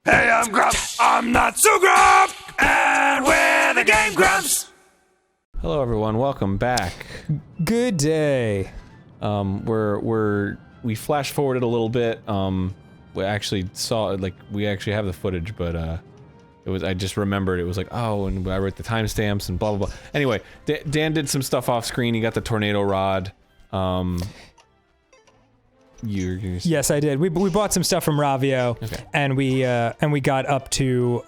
Hey, I'm Grumps. I'm not so Grump, and we're the GameGrumps. Hello, everyone. Welcome back. Good day. We flash forwarded a little bit. We actually saw we actually have the footage, but I just remembered it was like, oh, and I wrote the timestamps and blah blah blah. Anyway, Dan did some stuff off screen. He got the tornado rod. Yes, I did. We bought some stuff from Ravio, okay. and we got up to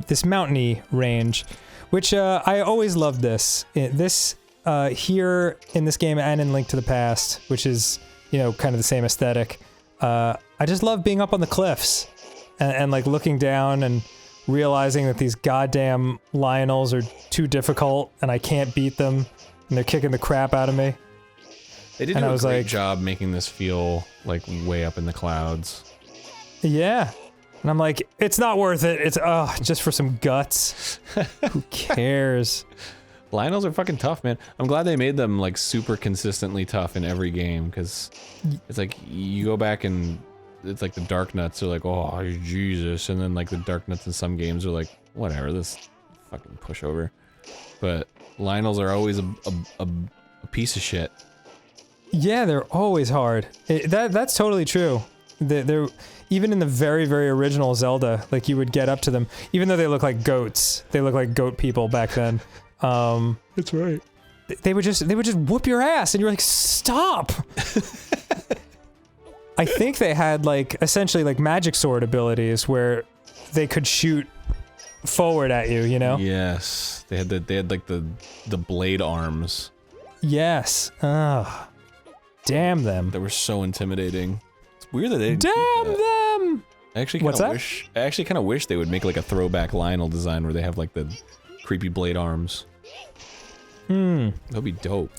this mountainy range, which I always loved this. Here in this game and in Link to the Past, which is kind of the same aesthetic. I just love being up on the cliffs and like looking down and realizing that these goddamn Lionels are too difficult and I can't beat them and they're kicking the crap out of me. They did a great job making this feel like way up in the clouds. Yeah. And I'm like, it's not worth it. It's, just for some guts. Who cares? Lionels are fucking tough, man. I'm glad they made them like super consistently tough in every game, because it's like you go back and it's like the Dark Nuts are like, oh Jesus, and then like the Dark Nuts in some games are like, whatever, this fucking pushover. But Lionels are always a piece of shit. Yeah, they're always hard. That's totally true. They're even in the very, very original Zelda, like you would get up to them, even though they look like goats. They look like goat people back then. That's right. They would just whoop your ass, and you're like, stop. I think they had like essentially like magic sword abilities where they could shoot forward at you. Yes, they had like the blade arms. Yes. Ugh. Damn them. They were so intimidating. It's weird that they didn't Damn do that. them! I actually kind of wish they would make like a throwback Lionel design where they have like the creepy blade arms. That'd be dope.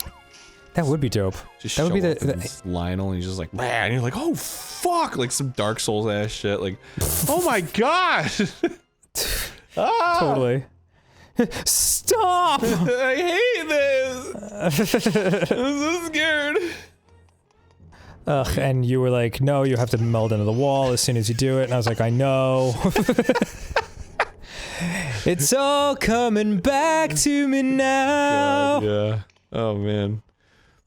That would be dope. Just that would be the Lionel and he's just like, and you're like, oh fuck, like some Dark Souls ass shit, like, oh my god! Totally. Stop! I hate this! I'm so scared. Ugh, and you were like, no, you have to meld into the wall as soon as you do it, and I was like, I know. It's all coming back to me now. God, yeah. Oh man.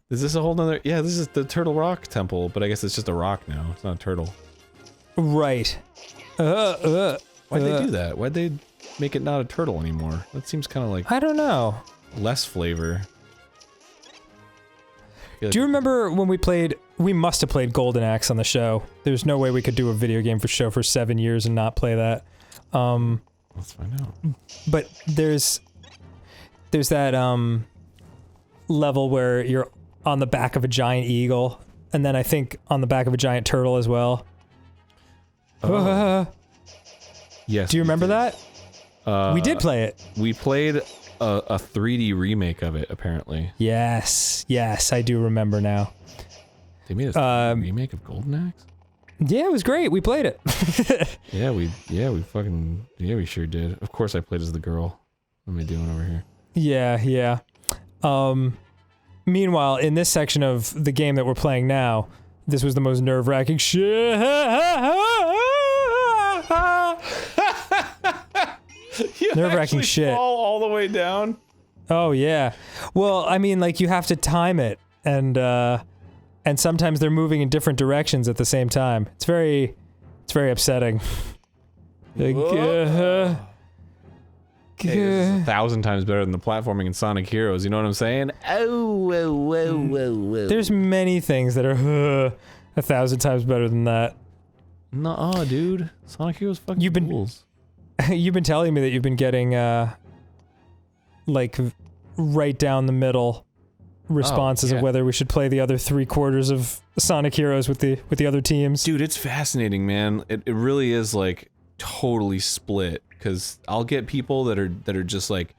Is this a whole nother? Yeah, this is the Turtle Rock Temple, but I guess it's just a rock now. It's not a turtle. Right. Why'd they do that? Why'd they make it not a turtle anymore? That seems kind of like... I don't know. Less flavor. Do you remember when we must have played Golden Axe on the show. There's no way we could do a video game for 7 years and not play that. Let's find out. But there's that, level where you're on the back of a giant eagle, and then I think on the back of a giant turtle as well. Yes. Do you remember that? We did play it. We played a 3D remake of it, apparently. Yes, I do remember now. They made a remake of Golden Axe? Yeah, it was great. We played it. we sure did. Of course I played as the girl. What am I doing over here? Yeah. Meanwhile, in this section of the game that we're playing now, this was the most nerve-wracking shit. Nerve-wracking shit. Fall all the way down. Oh yeah. Well, I mean, like you have to time it, and sometimes they're moving in different directions at the same time. It's very upsetting. Like, Hey, this is 1,000 times better than the platforming in Sonic Heroes, you know what I'm saying? Whoa. There's many things that are 1,000 times better than that. Nuh-uh, dude. Sonic Heroes fucking rules. You've been telling me that you've been getting, like, right down the middle responses of whether we should play the other 3/4 of Sonic Heroes with the other teams. Dude, it's fascinating, man. It really is, like, totally split. Because I'll get people that are just like,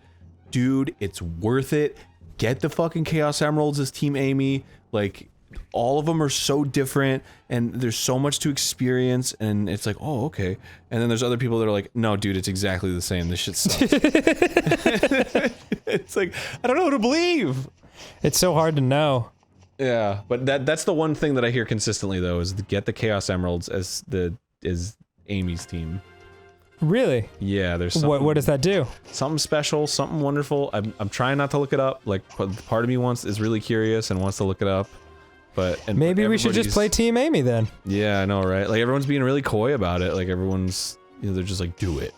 dude, it's worth it. Get the fucking Chaos Emeralds as Team Amy. Like, all of them are so different, and there's so much to experience, and it's like, oh, okay. And then there's other people that are like, no, dude, it's exactly the same. This shit sucks. It's like, I don't know who to believe. It's so hard to know. Yeah, but that's the one thing that I hear consistently, though, is get the Chaos Emeralds as Amy's team. Really? Yeah, there's something, What does that do? something special, something wonderful. I'm trying not to look it up. Like, part of me is really curious and wants to look it up. But Maybe we should just play Team Amy then. Yeah, I know, right? Like, everyone's being really coy about it. Like, everyone's, they're just like, do it.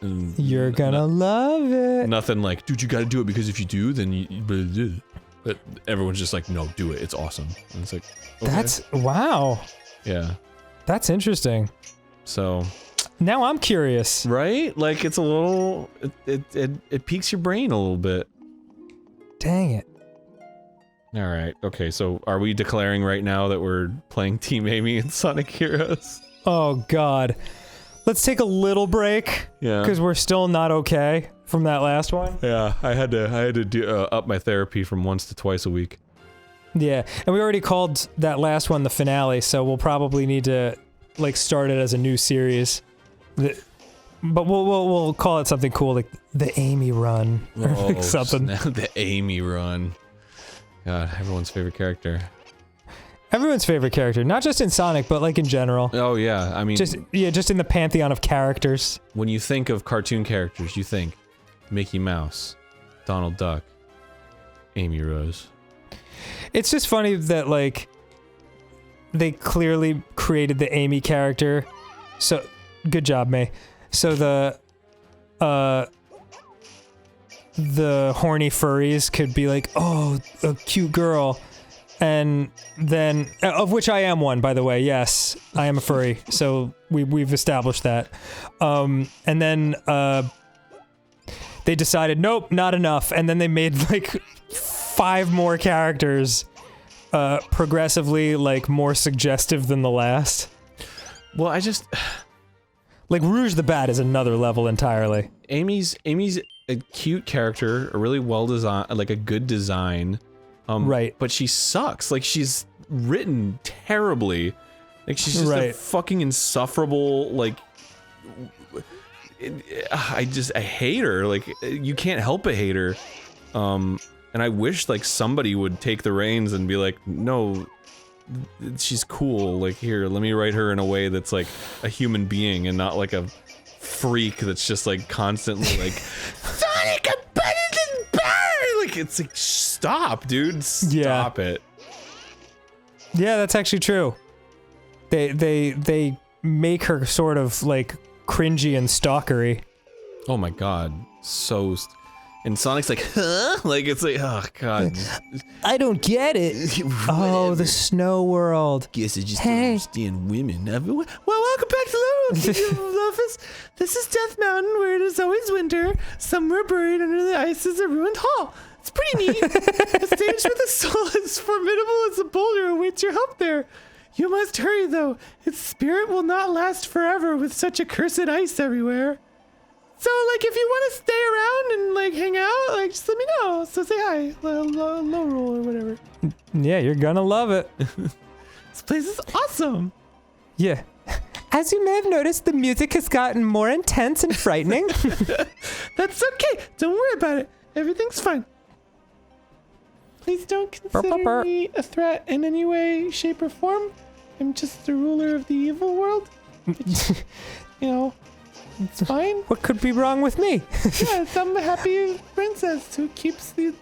And You're gonna love it. nothing like, dude, you gotta do it because if you do, then you. But everyone's just like, no, do it. It's awesome. And it's like, okay. That's wow. Yeah. That's interesting. So. Now I'm curious. Right? Like, it's a little. It piques your brain a little bit. Dang it. All right. Okay. So, are we declaring right now that we're playing Team Amy and Sonic Heroes? Oh God. Let's take a little break. Yeah. Because we're still not okay from that last one. Yeah. I had to do, up my therapy from once to twice a week. Yeah, and we already called that last one the finale, so we'll probably need to like start it as a new series. But we'll call it something cool like the Amy Run or like something. The Amy Run. God, everyone's favorite character. Everyone's favorite character, not just in Sonic, but like in general. Oh yeah, I mean, just in the pantheon of characters. When you think of cartoon characters, you think Mickey Mouse, Donald Duck, Amy Rose. It's just funny that like they clearly created the Amy character. So good job, May. So the horny furries could be like, oh, a cute girl. And then, of which I am one, by the way. Yes, I am a furry. So we've established that. And then they decided, nope, not enough. And then they made like 5 more characters, progressively like more suggestive than the last. Well, I just like Rouge the Bat is another level entirely. Amy's a cute character, a really well designed, like a good design. Right. But she sucks. Like, she's written terribly. Like, she's just a fucking insufferable, like... I hate her. Like, you can't help but hate her. And I wish, like, somebody would take the reins and be like, no, she's cool. Like, here, let me write her in a way that's, like, a human being and not, like, a freak that's just, like, constantly, like... Sonic, I'm better than Barry! Like, it's like, stop, dude. Stop it. Yeah, that's actually true. They make her sort of, like, cringy and stalkery. Oh my god. So... And Sonic's like, huh? Like, it's like, oh god. I don't get it. Oh, the snow world. Guess I just don't understand women. Well, welcome back to the office. This is Death Mountain, where it is always winter. Somewhere buried under the ice is a ruined hall. It's pretty neat. A stage with a soul as formidable as a boulder awaits your help there. You must hurry, though. Its spirit will not last forever with such accursed ice everywhere. So, like, if you want to stay around and, like, hang out, like, just let me know. So say hi. Low roll or whatever. Yeah, you're gonna love it. This place is awesome. Yeah. As you may have noticed, the music has gotten more intense and frightening. That's okay. Don't worry about it. Everything's fine. Please don't consider me a threat in any way, shape, or form. I'm just the ruler of the evil world. Which, you know... It's fine. What could be wrong with me? Yeah, I'm a happy princess who keeps the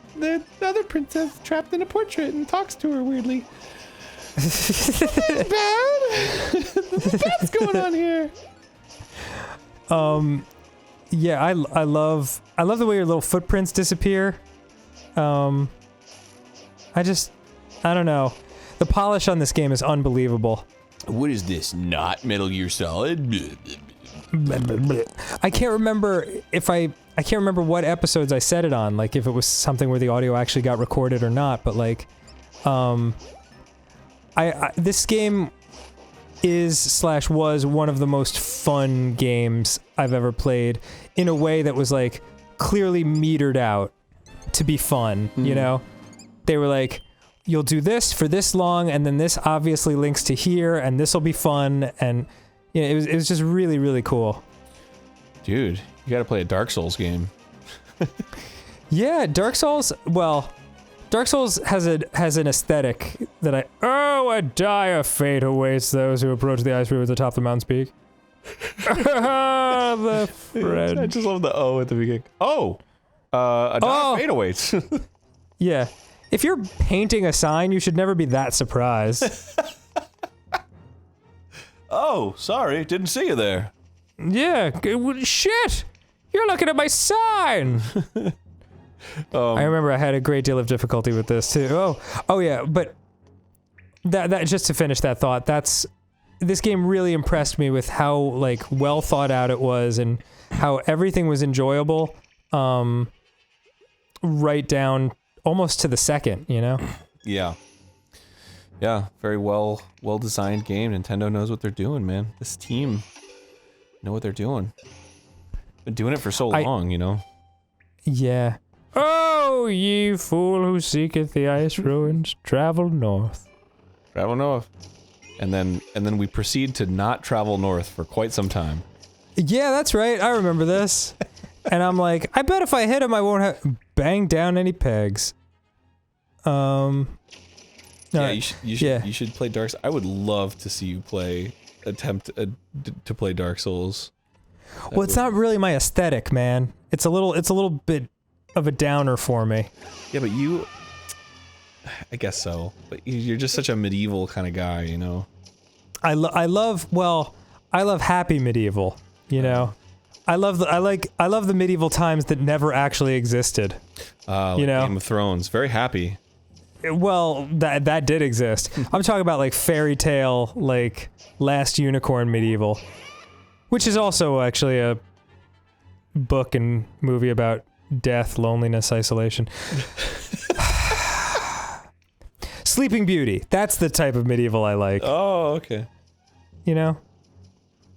other princess trapped in a portrait and talks to her weirdly. Nothing's bad. Nothing bad's going on here. Yeah, I love the way your little footprints disappear. I don't know. The polish on this game is unbelievable. What is this? Not Metal Gear Solid? I can't remember I can't remember what episodes I said it on, like if it was something where the audio actually got recorded or not, but like, this game was one of the most fun games I've ever played in a way that was like clearly metered out to be fun, you know? They were like, you'll do this for this long, and then this obviously links to here, and this will be fun, and yeah, it was just really, really cool. Dude, you gotta play a Dark Souls game. Yeah, Dark Souls, well, Dark Souls has an aesthetic that a dire fate awaits those who approach the ice river at the top of the mountain's peak. The friend. I just love the O at the beginning. Oh! A dark fate awaits. Yeah. If you're painting a sign, you should never be that surprised. Oh, sorry, didn't see you there. Yeah, shit! You're looking at my sign! I remember I had a great deal of difficulty with this too. Oh yeah, but that just to finish that thought, this game really impressed me with how like well thought out it was and how everything was enjoyable, right down almost to the second, you know? Yeah. Yeah, very well designed game. Nintendo knows what they're doing, man. This team know what they're doing. Been doing it for so long, you know? Yeah. Oh, ye fool who seeketh the ice ruins, travel north. Travel north. And then we proceed to not travel north for quite some time. Yeah, that's right. I remember this. And I'm like, I bet if I hit him, I won't have bang down any pegs. Yeah, you should play Dark Souls. I would love to see you attempt to play Dark Souls. Well, it's not really my aesthetic, man. It's a little bit of a downer for me. Yeah, but I guess so. But you're just such a medieval kind of guy, you know? I love happy medieval, you know? I love the medieval times that never actually existed. Like you know? Game of Thrones. Very happy. Well, that did exist. I'm talking about like fairy tale, like Last Unicorn medieval, which is also actually a book and movie about death, loneliness, isolation. Sleeping Beauty. That's the type of medieval I like. Oh, okay. You know,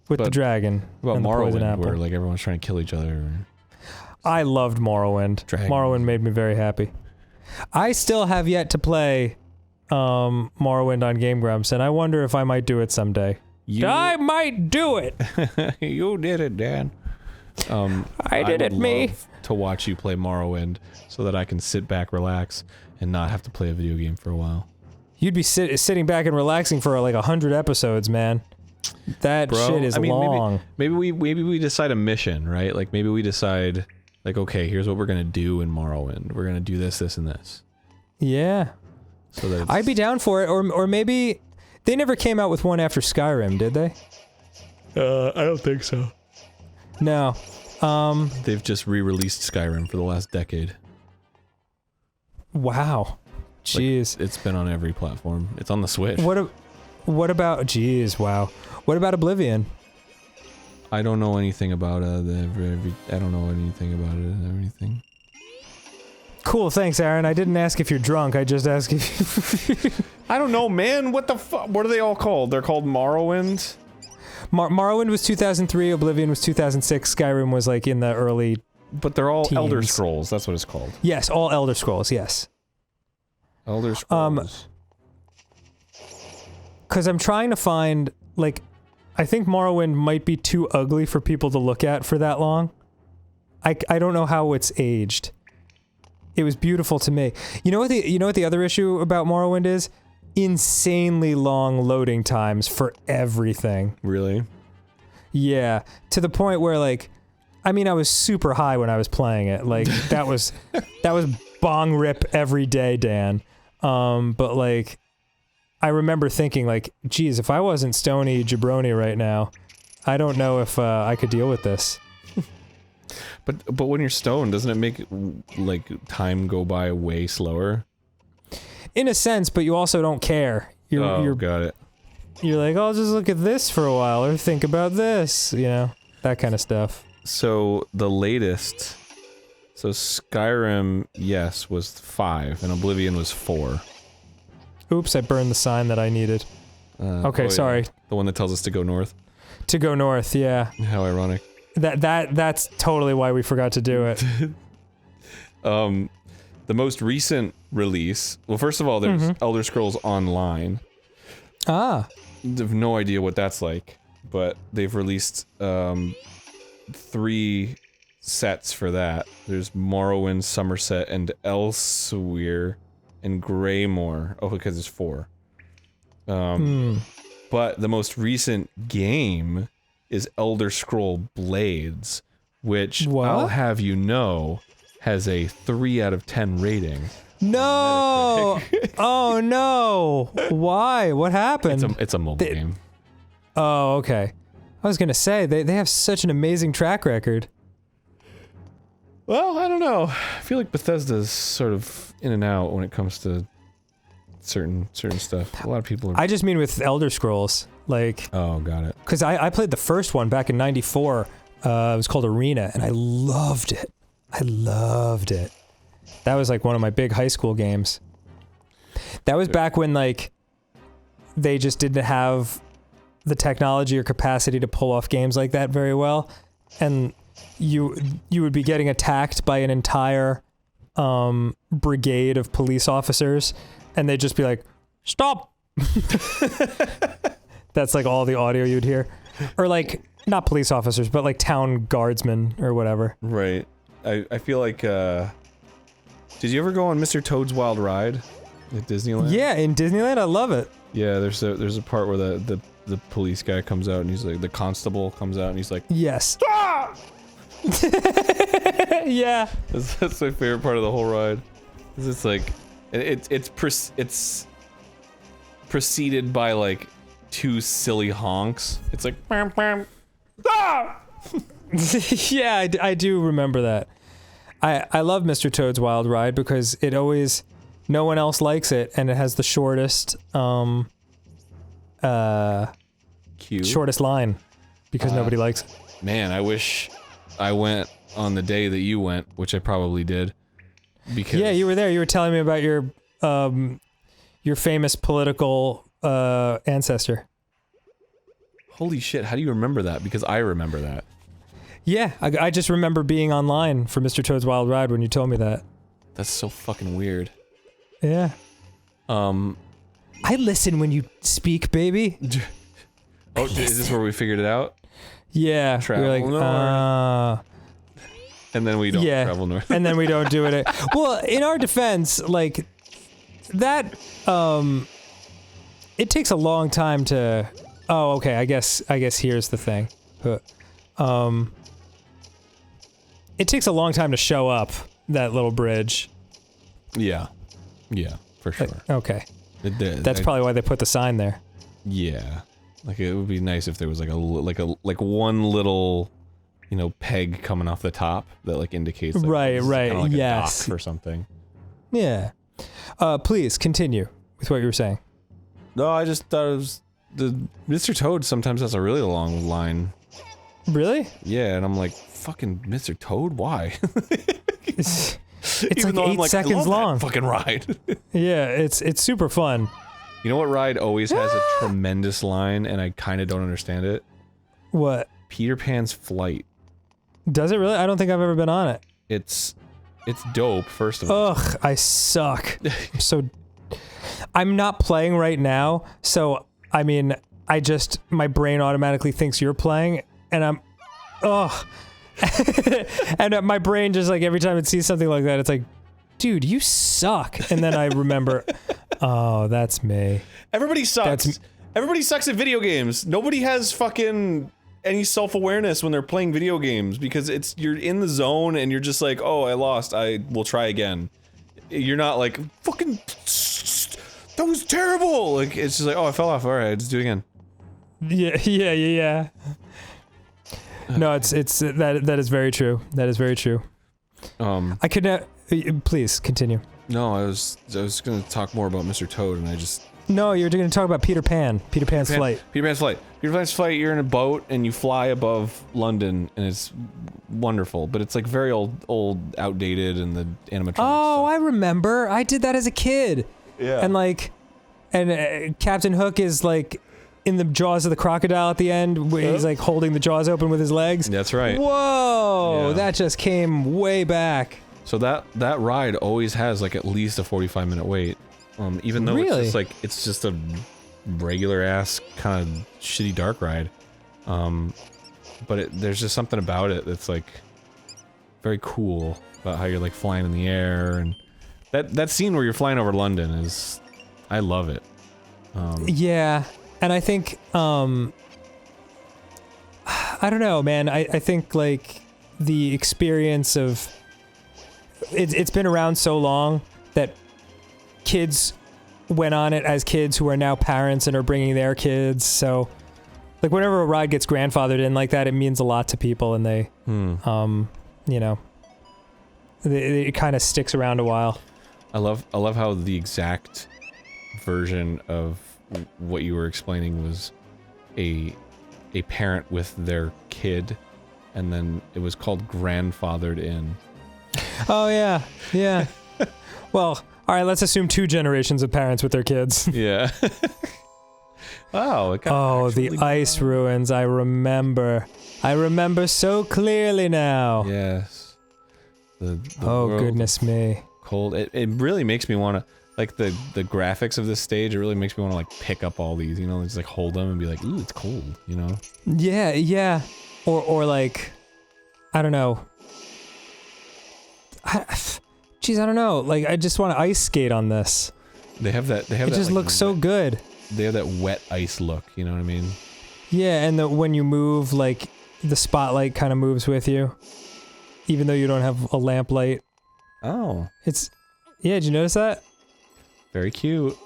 with the dragon. About and the poison Morrowind, apple. where like everyone's trying to kill each other. I loved Morrowind. Dragon. Morrowind made me very happy. I still have yet to play Morrowind on GameGrumps, and I wonder if I might do it someday. I might do it! You did it, Dan. I did it, me. Love to watch you play Morrowind so that I can sit back, relax, and not have to play a video game for a while. You'd be sitting back and relaxing for like 100 episodes, man. That shit is long. Maybe we decide a mission, right? Like maybe we decide, like, okay, here's what we're gonna do in Morrowind. We're gonna do this, this, and this. Yeah. So that I'd be down for it, or maybe they never came out with one after Skyrim, did they? I don't think so. No. They've just re-released Skyrim for the last decade. Wow. Jeez. Like, it's been on every platform. It's on the Switch. What about? Jeez. Wow. What about Oblivion? I don't know anything about I don't know anything about it or anything. Cool, thanks, Aaron. I didn't ask if you're drunk. I just asked if you... I don't know, man. What the fuck? What are they all called? They're called Morrowind? Morrowind was 2003, Oblivion was 2006, Skyrim was like in the early But they're all teens. Elder Scrolls. That's what it's called. Yes, all Elder Scrolls, yes. Elder Scrolls. Because I'm trying to find, like, I think Morrowind might be too ugly for people to look at for that long. I don't know how it's aged. It was beautiful to me. You know what the other issue about Morrowind is? Insanely long loading times for everything. Really? Yeah, to the point where like, I mean, I was super high when I was playing it. Like that was bong rip every day, Dan. But like, I remember thinking like, geez, if I wasn't stony jabroni right now, I don't know if I could deal with this. But when you're stoned, doesn't it make like time go by way slower? In a sense, but you also don't care. You're got it. You're like, I'll just look at this for a while or think about this, you know, that kind of stuff. So the latest, so Skyrim, yes, was 5 and Oblivion was 4. Oops, I burned the sign that I needed. Okay, sorry. Yeah. The one that tells us to go north. To go north, yeah. How ironic. That's totally why we forgot to do it. The most recent release, well, first of all, there's Elder Scrolls Online. Ah. I have no idea what that's like, but they've released 3 sets for that. There's Morrowind, Somerset, and Elsewhere, and Greymore. Oh, because it's 4. But the most recent game is Elder Scroll Blades, which What? I'll have you know has a 3 out of 10 rating. No! Oh no! Why? What happened? It's a mobile game. Oh, okay. I was gonna say, they have such an amazing track record. Well, I don't know. I feel like Bethesda's sort of in and out when it comes to certain stuff. A lot of people are... I just mean with Elder Scrolls, like... Oh, got it. Because I played the first one back in '94, it was called Arena, and I loved it. I loved it. That was like one of my big high school games. That was back when, like, they just didn't have the technology or capacity to pull off games like that very well, and you would be getting attacked by an entire brigade of police officers, and they'd just be like, "Stop!" That's like all the audio you'd hear, or like not police officers, but like town guardsmen or whatever. Right. I feel like. Did you ever go on Mr. Toad's Wild Ride at Disneyland? Yeah, in Disneyland, I love it. Yeah, there's a part where the police guy comes out and he's like, the constable comes out and he's like, yes. "Stop!" Yeah. That's my favorite part of the whole ride. It's like, it's preceded by like 2 silly honks. It's like, "Bam, bam, ah!" Yeah, I do remember that. I love Mr. Toad's Wild Ride because it always, no one else likes it, and it has the shortest, shortest line, because nobody likes it. Man, I wish I went on the day that you went, which I probably did. Because yeah, you were there. You were telling me about your famous political ancestor. Holy shit! How do you remember that? Because I remember that. Yeah, I just remember being online for Mr. Toad's Wild Ride when you told me that. That's so fucking weird. Yeah. I listen when you speak, baby. Oh, is this where we figured it out? Yeah. Travel we're like, north. And then we don't travel north. And then we don't do it. Well, in our defense, like, that, it takes a long time to... Oh, okay, I guess here's the thing. It takes a long time to show up, that little bridge. Yeah. Yeah, for sure. Okay. It did. That's probably why they put the sign there. Yeah. Like, it would be nice if there was like one little, you know, peg coming off the top that like indicates that right, like yes, a dock or something. Yeah. Please continue with what you were saying. No, I just thought it was the Mr. Toad sometimes has a really long line. Really? Yeah, and I'm like, fucking Mr. Toad, why? It's like 8 seconds long. Fucking ride. Yeah, it's super fun. You know what ride always has a tremendous line, and I kind of don't understand it? What? Peter Pan's Flight. Does it really? I don't think I've ever been on it. It's dope, first of all. Ugh, I suck. I'm not playing right now, so, I mean, my brain automatically thinks you're playing, and I'm, ugh. And my brain just, like, every time it sees something like that, it's like, dude, you suck. And then I remember, oh, that's me. Everybody sucks. Everybody sucks at video games. Nobody has fucking any self-awareness when they're playing video games because you're in the zone and you're just like, oh, I lost. I will try again. You're not like, fucking, that was terrible. Like, it's just like, oh, I fell off. All right, just do it again. Yeah. No, it's that is very true. That is very true. I could please continue. No, I was gonna talk more about Mr. Toad, and I just... No, you're gonna talk about Peter Pan. Peter Pan's Flight. Peter Pan's Flight, you're in a boat, and you fly above London, and it's wonderful, but it's like very old, outdated, and the animatronics. Oh, I remember. I did that as a kid. Yeah. And Captain Hook is like in the jaws of the crocodile at the end, where he's like holding the jaws open with his legs. That's right. Whoa, yeah. That just came way back. So that ride always has like at least a 45-minute wait, even though it's just a regular ass kind of shitty dark ride, but there's just something about it that's like very cool about how you're like flying in the air, and that scene where you're flying over London is, I love it. I don't know, man. I think like the experience of it's been around so long that kids went on it as kids who are now parents and are bringing their kids. So like whenever a ride gets grandfathered in like that, it means a lot to people, and they you know, it kind of sticks around a while. I love how the exact version of what you were explaining was a parent with their kid, and then it was called grandfathered in. Oh yeah, yeah. Well, all right. Let's assume 2 generations of parents with their kids. Yeah. Wow. Oh, the ice ruins. I remember so clearly now. Yes. The oh world goodness me. Cold. It really makes me want to, like, the graphics of this stage. It really makes me want to like pick up all these, you know, just like hold them and be like, ooh, it's cold, you know. Yeah, yeah. Or like, I don't know. Jeez, I don't know. Like, I just want to ice skate on this. They have that. It just looks so good. They have that wet ice look. You know what I mean? Yeah, and when you move, like, the spotlight kind of moves with you, even though you don't have a lamplight. Oh. Yeah, did you notice that? Very cute.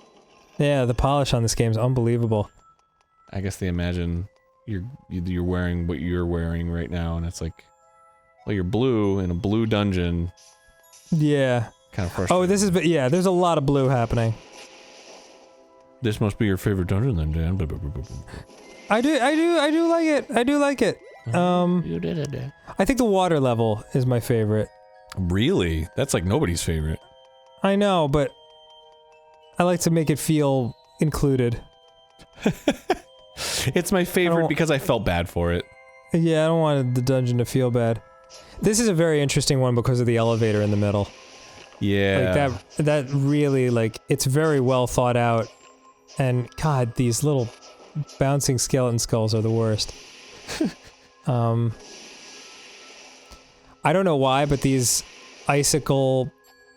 Yeah, the polish on this game is unbelievable. I guess they imagine you're wearing what you're wearing right now, and it's like, well, you're blue in a blue dungeon. Yeah. Kind of frustrating. Oh, yeah, there's a lot of blue happening. This must be your favorite dungeon then, Dan. I do like it. I do like it. I think the water level is my favorite. Really? That's like nobody's favorite. I know, but I like to make it feel included. It's my favorite because I felt bad for it. Yeah, I don't want the dungeon to feel bad. This is a very interesting one because of the elevator in the middle. Yeah. Like that really, like, it's very well thought out. And God, these little bouncing skeleton skulls are the worst. I don't know why, but these icicle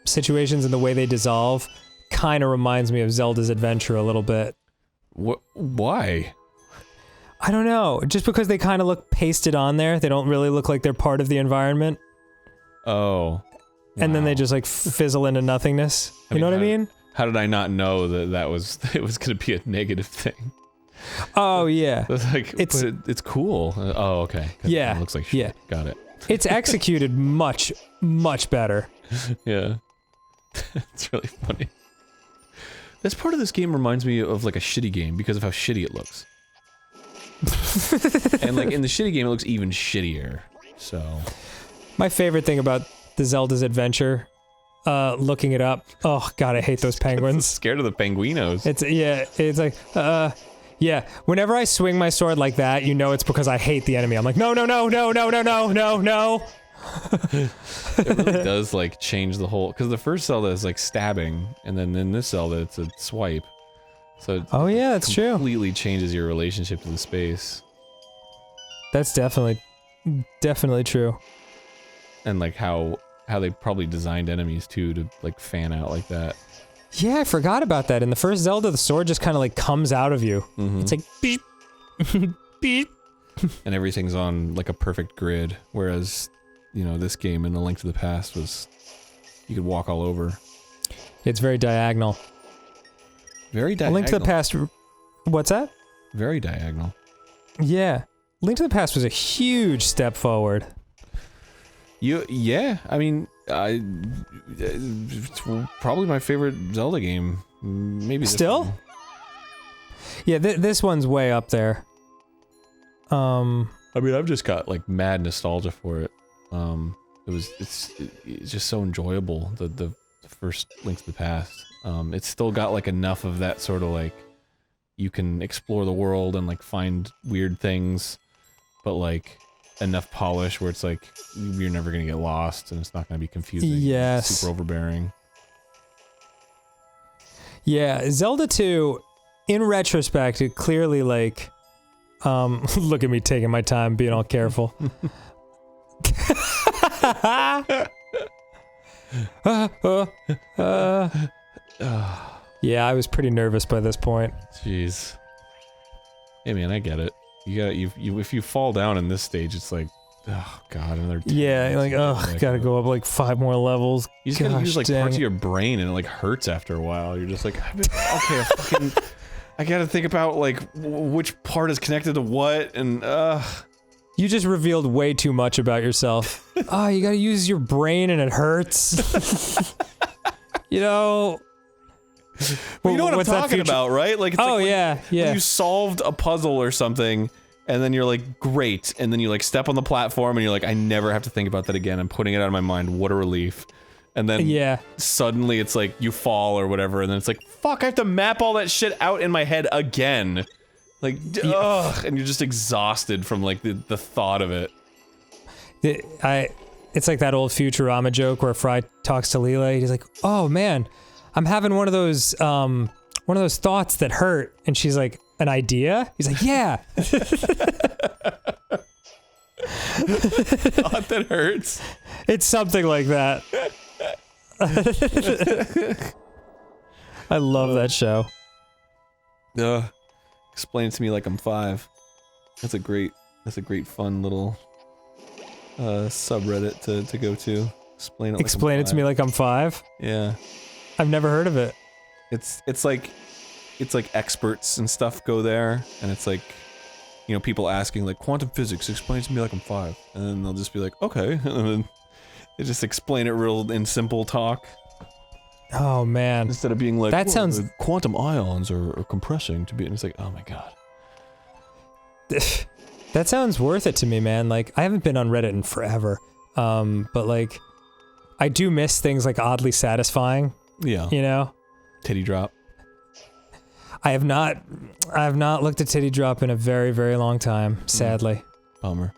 situations and the way they dissolve kind of reminds me of Zelda's Adventure a little bit. Why? I don't know. Just because they kind of look pasted on there. They don't really look like they're part of the environment. Oh. And then they just like fizzle into nothingness. You know what I mean? How did I not know that it was going to be a negative thing? Oh yeah. It's like, it's cool. Oh, okay. Yeah. It looks like shit. Yeah. Got it. It's executed much better. Yeah. It's really funny. This part of this game reminds me of like a shitty game because of how shitty it looks. And like in the shitty game it looks even shittier. So my favorite thing about the Zelda's Adventure, looking it up. Oh god, I hate those penguins. Scared of the penguinos. It's like yeah, whenever I swing my sword like that, you know it's because I hate the enemy. I'm like, no. It really does like change the whole, because the first Zelda is like stabbing, and then in this Zelda it's a swipe. So oh yeah, that's true. Completely changes your relationship to the space. That's definitely true. And like how they probably designed enemies too to like fan out like that. Yeah, I forgot about that. In the first Zelda, the sword just kind of like comes out of you. Mm-hmm. It's like beep, beep. And everything's on like a perfect grid, whereas, you know, this game in A Link to the Past was, you could walk all over. It's very diagonal. Very diagonal. A Link to the Past, what's that? Very diagonal. Yeah. Link to the Past was a huge step forward. Yeah, I mean, it's probably my favorite Zelda game. Maybe still? One. Yeah, this one's way up there. I mean, I've just got like mad nostalgia for it. It's just so enjoyable. The first Link to the Past. It's still got like enough of that sort of like, you can explore the world and like find weird things, but like enough polish where it's like you're never gonna get lost and it's not gonna be confusing. Yes. Super overbearing. Yeah, Zelda 2, in retrospect, it clearly like, look at me taking my time, being all careful. Yeah, I was pretty nervous by this point. Jeez. Hey man, I get it. if you fall down in this stage, it's like, oh god, another. Yeah, you're like, oh, gotta go up like 5 more levels. You just gotta use like parts of your brain, and it like hurts after a while. You're just like, okay, I gotta think about like which part is connected to what, and You just revealed way too much about yourself. Oh, you gotta use your brain and it hurts. You know. Well, you know what I'm talking about, right? Like, it's yeah. when you solved a puzzle or something, and then you're like, great, and then you like step on the platform, and you're like, I never have to think about that again. I'm putting it out of my mind. What a relief. And then suddenly it's like you fall or whatever, and then it's like, fuck, I have to map all that shit out in my head again. Like, ugh, and you're just exhausted from like the thought of it. It's like that old Futurama joke where Fry talks to Leela. He's like, "Oh man, I'm having one of those thoughts that hurt," and she's like, "An idea?" He's like, "Yeah." Thought that hurts. It's something like that. I love that show. Explain it to me like I'm 5. That's a great fun little subreddit to go to. Explain it to me like I'm 5? Yeah. I've never heard of it. It's like experts and stuff go there, and it's like, you know, people asking like, quantum physics, explain it to me like I'm 5. And then they'll just be like, okay. And then they just explain it real in simple talk. Oh man. Instead of being like, that sounds quantum ions are compressing to be, and it's like, oh my god. That sounds worth it to me, man. Like, I haven't been on Reddit in forever. But like, I do miss things like oddly satisfying. Yeah. You know? Titty drop. I have not looked at titty drop in a very, very long time, sadly. Bummer.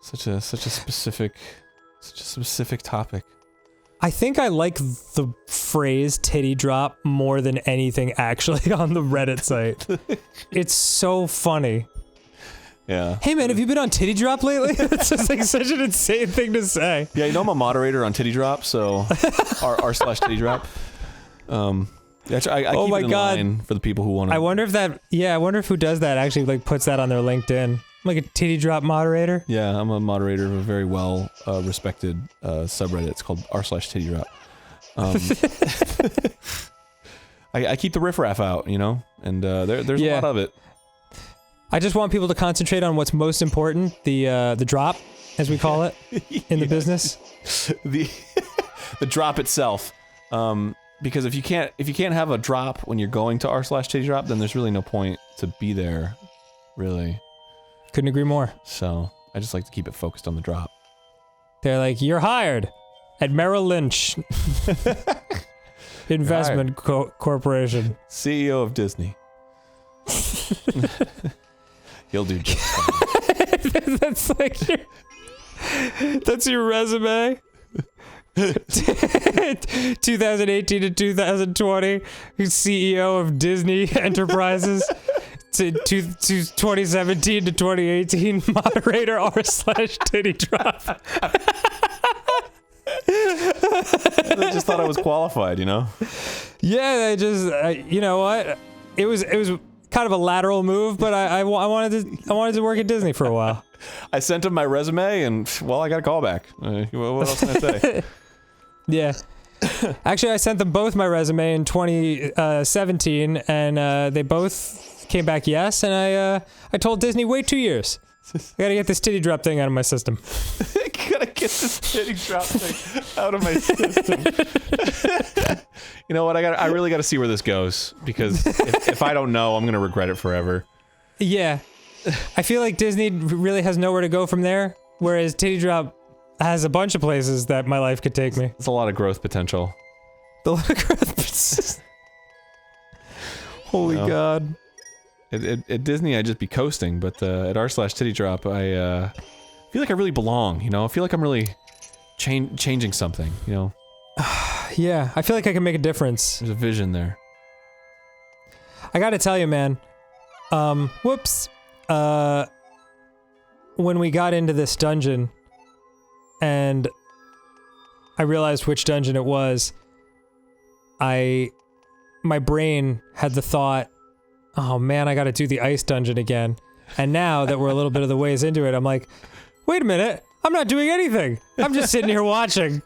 Such a specific topic. I think I like the phrase titty drop more than anything actually on the Reddit site. It's so funny. Yeah. Hey man, have you been on titty drop lately? It's just like such an insane thing to say. Yeah, you know I'm a moderator on titty drop, so r/titty drop. Actually, I keep it in line for the people who want to. I wonder if who does that actually like puts that on their LinkedIn. Like a titty drop moderator? Yeah, I'm a moderator of a very well respected subreddit. It's called r/titty drop. I keep the riffraff out, you know, and there's a lot of it. I just want people to concentrate on what's most important, the drop, as we call it in the business. the drop itself. Because if you can't have a drop when you're going to r/titty drop, then there's really no point to be there, really. Couldn't agree more. So, I just like to keep it focused on the drop. You're like, you're hired at Merrill Lynch Investment Corporation. CEO of Disney. He'll do just fine. That's your resume? 2018 to 2020, CEO of Disney Enterprises. To 2017 to 2018, moderator r/titty drop. I just thought I was qualified, you know? Yeah, you know what? It was kind of a lateral move, but I wanted to work at Disney for a while. I sent him my resume, and well, I got a call back. What else can I say? Yeah. Actually, I sent them both my resume in 2017, and they both came back yes, and I told Disney, wait 2 years. I gotta get this titty drop thing out of my system. I gotta get this titty drop thing out of my system. You know what? I really gotta see where this goes, because if I don't know, I'm gonna regret it forever. Yeah. I feel like Disney really has nowhere to go from there, whereas titty drop has a bunch of places that my life could take me. It's a lot of growth potential. Holy God. At Disney, I'd just be coasting, but at r/titty drop, I feel like I really belong, you know? I feel like I'm really changing something, you know? Yeah, I feel like I can make a difference. There's a vision there. I gotta tell you, man. Whoops. When we got into this dungeon, and I realized which dungeon it was, my brain had the thought, oh man, I gotta do the ice dungeon again. And now that we're a little bit of the ways into it, I'm like, wait a minute, I'm not doing anything. I'm just sitting here watching.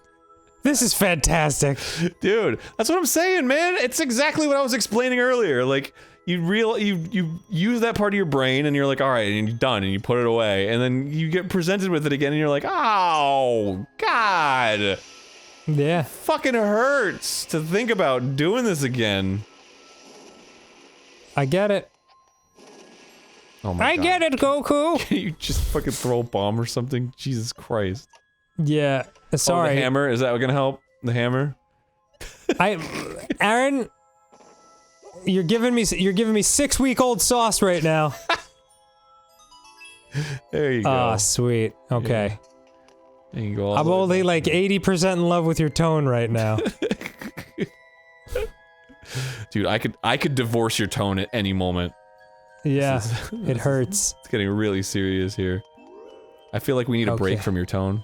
This is fantastic. Dude, that's what I'm saying, man. It's exactly what I was explaining earlier. Like, you use that part of your brain and you're like, all right, and you're done, and you put it away, and then you get presented with it again and you're like, oh, God. Yeah. Fucking hurts to think about doing this again. I get it. Oh my God. I get it, Goku. Can you just fucking throw a bomb or something? Jesus Christ. Yeah. Sorry. Oh, the hammer? Is that gonna help? The hammer? Aaron, you're giving me 6-week-old sauce right now. There you go. Ah, sweet. Okay. Yeah. There you go. I'm only like 80% in love with your tone right now. Dude, I could divorce your tone at any moment. Yeah, it hurts. It's getting really serious here. I feel like we need a break from your tone.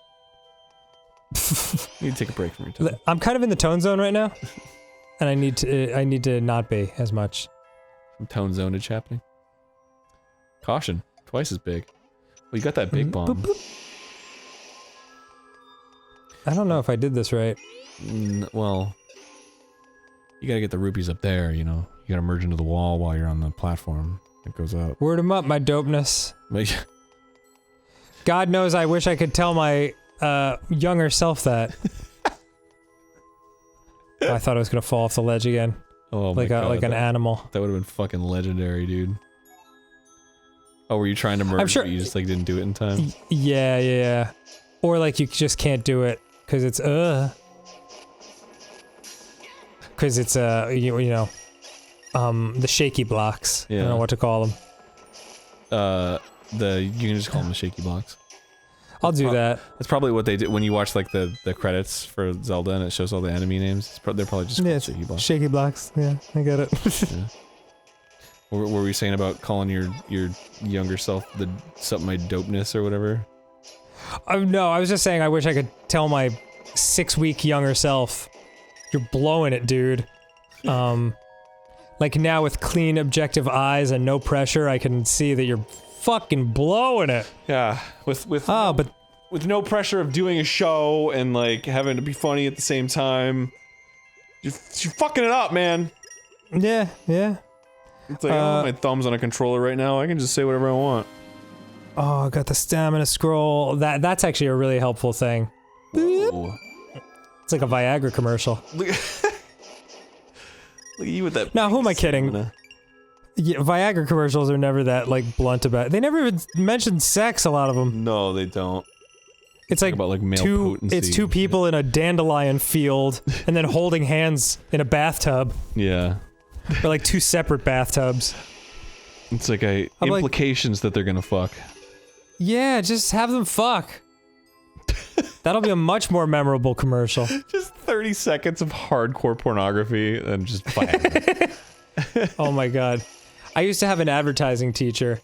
You need to take a break from your tone. I'm kind of in the tone zone right now, and I need to not be as much. From tone zonage happening. Caution, twice as big. Well, you got that big bomb. Boop, boop. I don't know if I did this right. Well, you gotta get the rupees up there, you know. You gotta merge into the wall while you're on the platform. It goes up. Word 'em up, my dopeness. God knows I wish I could tell my younger self that. I thought I was gonna fall off the ledge again. Oh my God, like an animal. That would have been fucking legendary, dude. Oh, were you trying to merge, I'm sure but you just like didn't do it in time? Yeah. Or like you just can't do it because it's because it's you know the shaky blocks. Yeah. I don't know what to call them. You can just call them the shaky blocks. I'll do that. That's probably what they did when you watch like the credits for Zelda and it shows all the enemy names. They're probably just called shaky blocks. Shaky blocks. Yeah, I get it. Yeah. What were you saying about calling your younger self something my dopeness or whatever? No, I was just saying I wish I could tell my 6-week younger self, you're blowing it, dude. Like now with clean, objective eyes and no pressure, I can see that you're fucking blowing it. Yeah, with no pressure of doing a show and like having to be funny at the same time. You're fucking it up, man. Yeah. It's like, oh, my thumb's on a controller right now. I can just say whatever I want. Oh, I got the stamina scroll. That's actually a really helpful thing. Whoa. It's like a Viagra commercial. Look at you with that. Now, who am I kidding? Stamina. Yeah, Viagra commercials are never that like blunt about it. They never even mention sex. A lot of them. No, they don't. It's like about like male potency. It's two people in a dandelion field and then holding hands in a bathtub. Yeah. Or like two separate bathtubs. It's like implications that they're gonna fuck. Yeah, just have them fuck. That'll be a much more memorable commercial. Just 30 seconds of hardcore pornography and just Viagra. Oh my God. I used to have an advertising teacher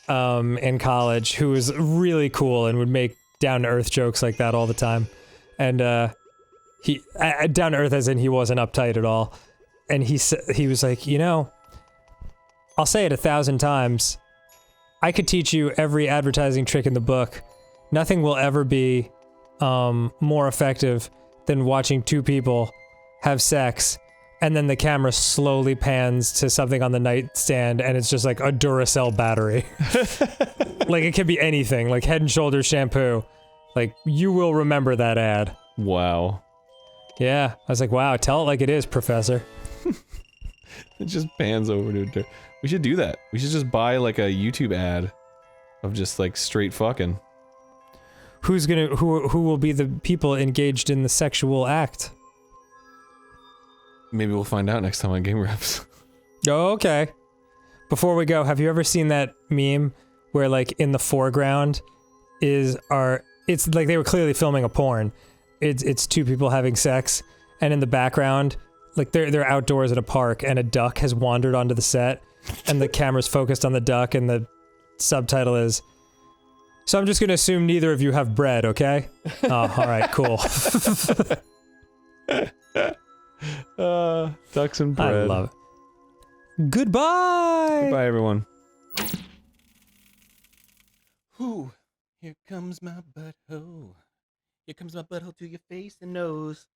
in college who was really cool and would make down-to-earth jokes like that all the time. And he down-to-earth as in he wasn't uptight at all. And he was like, you know, I'll say it 1,000 times. I could teach you every advertising trick in the book. Nothing will ever be more effective than watching two people have sex and then the camera slowly pans to something on the nightstand and it's just like a Duracell battery. Like it could be anything, like Head & Shoulders shampoo. Like you will remember that ad. Wow. Yeah, I was like, wow, tell it like it is, Professor. It just pans over to. We should do that. We should just buy like a YouTube ad of just like straight fucking. Who will be the people engaged in the sexual act? Maybe we'll find out next time on GameGrumps. Oh, okay. Before we go, have you ever seen that meme where like in the foreground it's like they were clearly filming a porn. It's two people having sex, and in the background, like they're outdoors at a park and a duck has wandered onto the set and the camera's focused on the duck and the subtitle is, so I'm just gonna assume neither of you have bread, okay? Oh, alright, cool. Ducks and bread. I love it. Goodbye! Goodbye, everyone. Whew, here comes my butthole. Here comes my butthole to your face and nose.